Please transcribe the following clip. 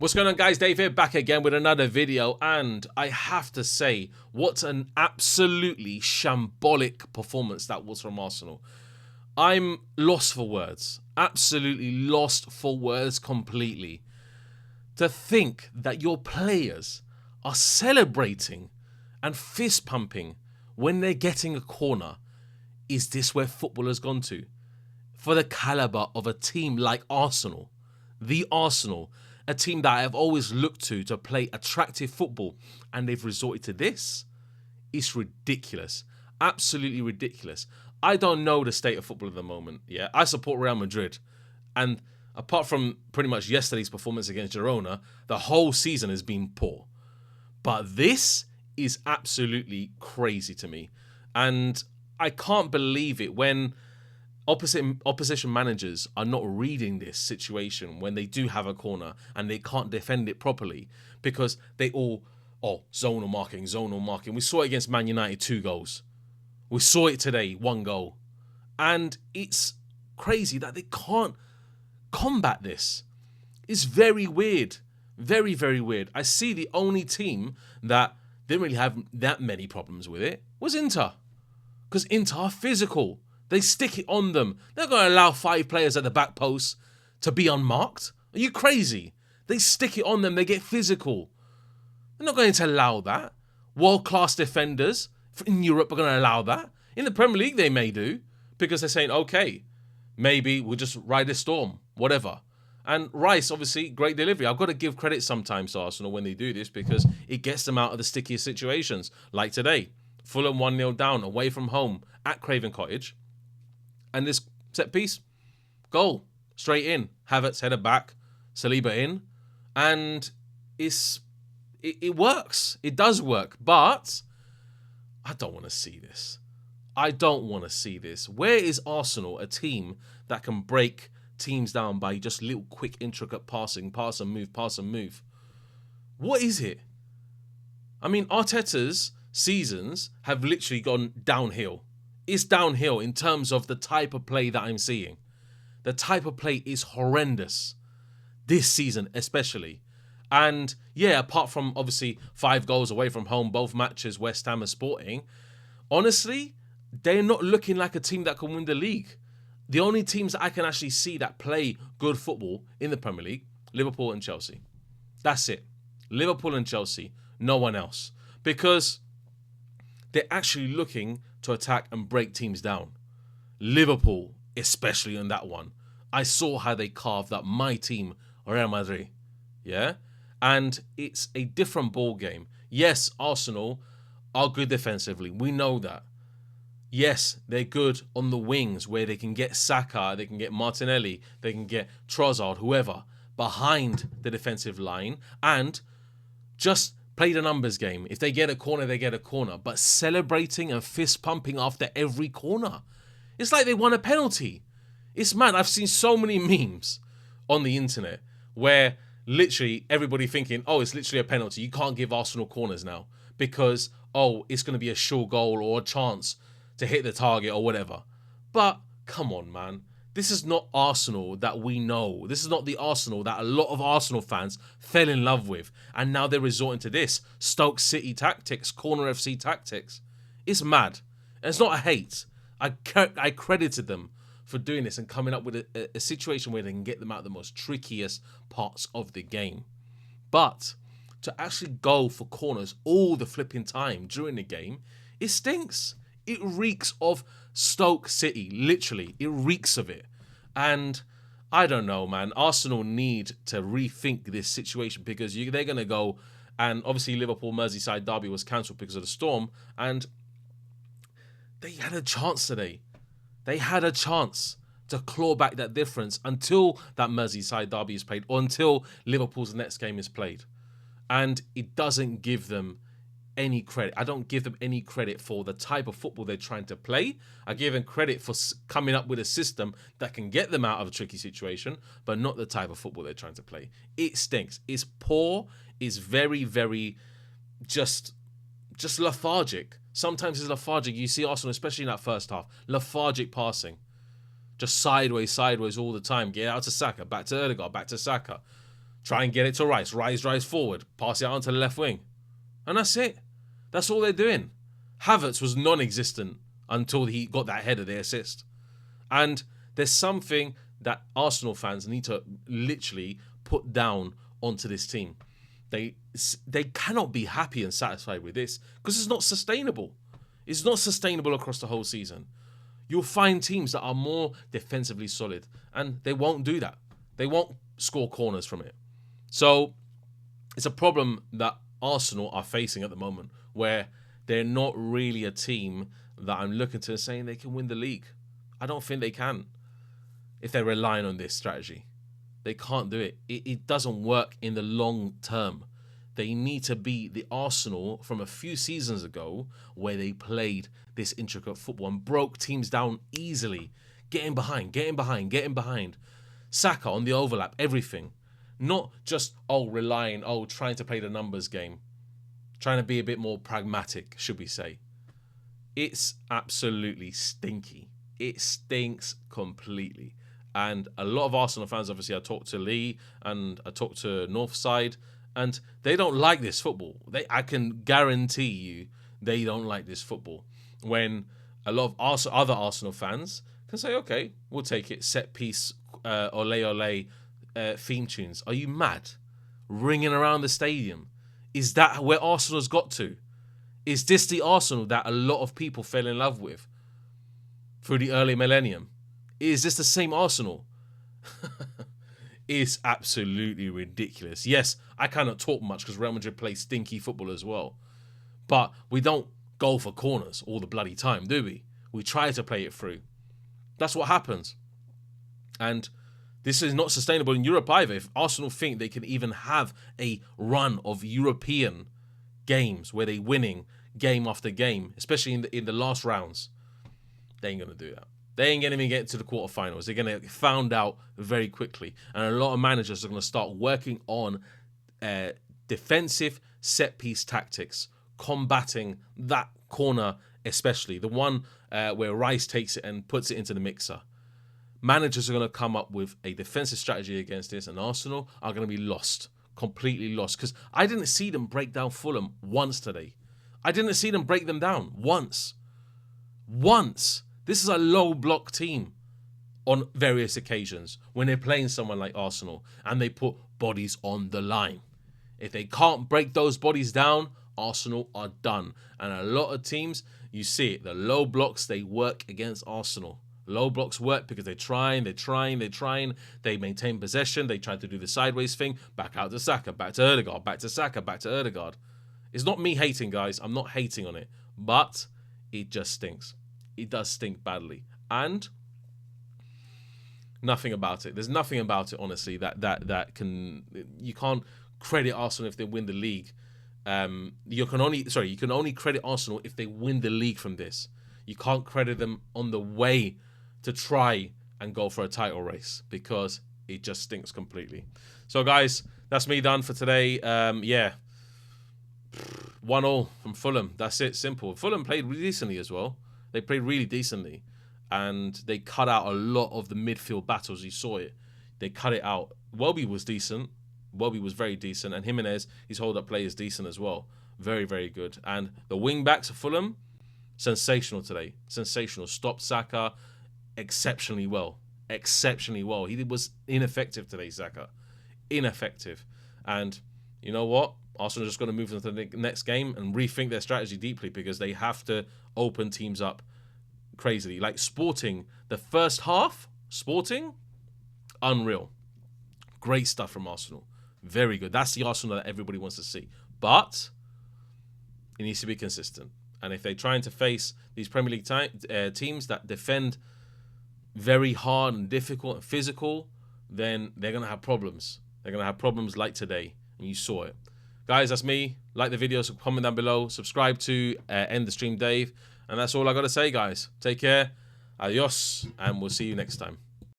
What's going on, guys? Dave here, back again with another video, and I have to say, what an absolutely shambolic performance that was from Arsenal. I'm lost for words. Absolutely lost for words completely. To think that your players are celebrating and fist pumping when they're getting a corner. Is this where football has gone to? For the caliber of a team like Arsenal, the Arsenal, a team that I've always looked to play attractive football, and they've resorted to this? It's ridiculous. Absolutely ridiculous. I don't know the state of football at the moment. Yeah, I support Real Madrid, and apart from pretty much yesterday's performance against Girona, the whole season has been poor. But this is absolutely crazy to me, and I can't believe it when opposition managers are not reading this situation when they do have a corner and they can't defend it properly because they all, zonal marking. We saw it against Man United, 2 goals. We saw it today, 1 goal. And it's crazy that they can't combat this. It's very weird. Very, very weird. I see the only team that didn't really have that many problems with it was Inter. Because Inter are physical. They stick it on them. They're not going to allow 5 players at the back post to be unmarked. Are you crazy? They stick it on them. They get physical. They're not going to allow that. World-class defenders in Europe are going to allow that. In the Premier League, they may do. Because they're saying, okay, maybe we'll just ride the storm. Whatever. And Rice, obviously, great delivery. I've got to give credit sometimes to Arsenal when they do this because it gets them out of the stickiest situations. Like today, Fulham 1-0 down, away from home at Craven Cottage. And this set piece, goal, straight in. Havertz header back, Saliba in. And it works. It does work. But I don't want to see this. I don't want to see this. Where is Arsenal, a team that can break teams down by just little quick intricate passing, pass and move? What is it? I mean, Arteta's seasons have literally gone downhill. It's downhill in terms of the type of play that I'm seeing. The type of play is horrendous. This season especially. And yeah, apart from obviously 5 goals away from home, both matches, West Ham and Sporting, honestly, they're not looking like a team that can win the league. The only teams that I can actually see that play good football in the Premier League, Liverpool and Chelsea. That's it. Liverpool and Chelsea. No one else. Because they're actually looking to attack and break teams down. Liverpool, especially on that one. I saw how they carved up my team, Real Madrid. Yeah? And it's a different ball game. Yes, Arsenal are good defensively. We know that. Yes, they're good on the wings where they can get Saka, they can get Martinelli, they can get Trossard, whoever, behind the defensive line and just play the numbers game. If they get a corner, they get a corner. But celebrating and fist pumping after every corner. It's like they won a penalty. It's mad. I've seen so many memes on the internet where literally everybody thinking, it's literally a penalty. You can't give Arsenal corners now because, it's going to be a sure goal or a chance to hit the target or whatever. But come on, man. This is not Arsenal that we know. This is not the Arsenal that a lot of Arsenal fans fell in love with. And now they're resorting to this. Stoke City tactics, Corner FC tactics. It's mad. And it's not a hate. I credited them for doing this and coming up with a situation where they can get them out of the most trickiest parts of the game. But to actually go for corners all the flipping time during the game, it stinks. It reeks of Stoke City, literally. It reeks of it. And I don't know, man. Arsenal need to rethink this situation because they're going to go, and obviously Liverpool Merseyside derby was cancelled because of the storm, and they had a chance today. They had a chance to claw back that difference until that Merseyside derby is played or until Liverpool's next game is played. And it doesn't give them any credit. I don't give them any credit for the type of football they're trying to play. I give them credit for coming up with a system that can get them out of a tricky situation, but not the type of football they're trying to play. It stinks. It's poor. It's very, very just lethargic. Sometimes it's lethargic. You see Arsenal, especially in that first half, lethargic passing. Just sideways all the time. Get out to Saka, back to Ødegaard, back to Saka. Try and get it to Rice. Rice drives forward. Pass it out onto the left wing. And that's it. That's all they're doing. Havertz was non-existent until he got that header, the assist. And there's something that Arsenal fans need to literally put down onto this team. They cannot be happy and satisfied with this because it's not sustainable. It's not sustainable across the whole season. You'll find teams that are more defensively solid, and they won't do that. They won't score corners from it. So it's a problem that Arsenal are facing at the moment, where they're not really a team that I'm looking to saying they can win the league. I don't think they can if they're relying on this strategy. They can't do it. It doesn't work in the long term. They need to be the Arsenal from a few seasons ago where they played this intricate football and broke teams down easily. Getting behind. Saka on the overlap, everything. Not just, trying to play the numbers game. Trying to be a bit more pragmatic, should we say. It's absolutely stinky. It stinks completely. And a lot of Arsenal fans, obviously, I talked to Lee and I talked to Northside, and they don't like this football. I can guarantee you they don't like this football. When a lot of other Arsenal fans can say, okay, we'll take it, set piece, ole, theme tunes. Are you mad? Ringing around the stadium. Is that where Arsenal's got to? Is this the Arsenal that a lot of people fell in love with through the early millennium? Is this the same Arsenal? It's absolutely ridiculous. Yes, I cannot talk much because Real Madrid play stinky football as well. But we don't go for corners all the bloody time, do we? We try to play it through. That's what happens. And this is not sustainable in Europe either. If Arsenal think they can even have a run of European games where they're winning game after game, especially in the last rounds, they ain't going to do that. They ain't going to even get to the quarterfinals. They're going to get found out very quickly. And a lot of managers are going to start working on defensive set-piece tactics, combating that corner especially, the one where Rice takes it and puts it into the mixer. Managers are going to come up with a defensive strategy against this, and Arsenal are going to be lost, completely lost. Because I didn't see them break down Fulham once today. I didn't see them break them down once. This is a low block team on various occasions when they're playing someone like Arsenal and they put bodies on the line. If they can't break those bodies down, Arsenal are done. And a lot of teams, you see it, the low blocks, they work against Arsenal. Low blocks work because they're trying, they maintain possession, they try to do the sideways thing, back out to Saka, back to Ødegaard, back to Saka, back to Ødegaard. It's not me hating, guys. I'm not hating on it. But it just stinks. It does stink badly. And nothing about it. There's nothing about it, honestly, that can... You can't credit Arsenal if they win the league. You can only credit Arsenal if they win the league from this. You can't credit them on the way to try and go for a title race because it just stinks completely. So, guys, that's me done for today. 1-0 from Fulham. That's it. Simple. Fulham played really decently as well. They played really decently. And they cut out a lot of the midfield battles. You saw it. They cut it out. Welby was decent. Welby was very decent. And Jiménez, his hold-up play is decent as well. Very, very good. And the wing-backs of Fulham, sensational today. Sensational. Stopped Saka exceptionally well. Exceptionally well. He was ineffective today, Saka. Ineffective. And you know what? Arsenal are just going to move into the next game and rethink their strategy deeply because they have to open teams up crazily. Like Sporting, the first half, Sporting, unreal. Great stuff from Arsenal. Very good. That's the Arsenal that everybody wants to see. But it needs to be consistent. And if they're trying to face these Premier League teams that defend very hard and difficult and physical, then they're going to have problems. They're going to have problems like today. And you saw it. Guys, that's me. Like the video, so comment down below. Subscribe to End the Stream Dave. And that's all I got to say, guys. Take care. Adios. And we'll see you next time.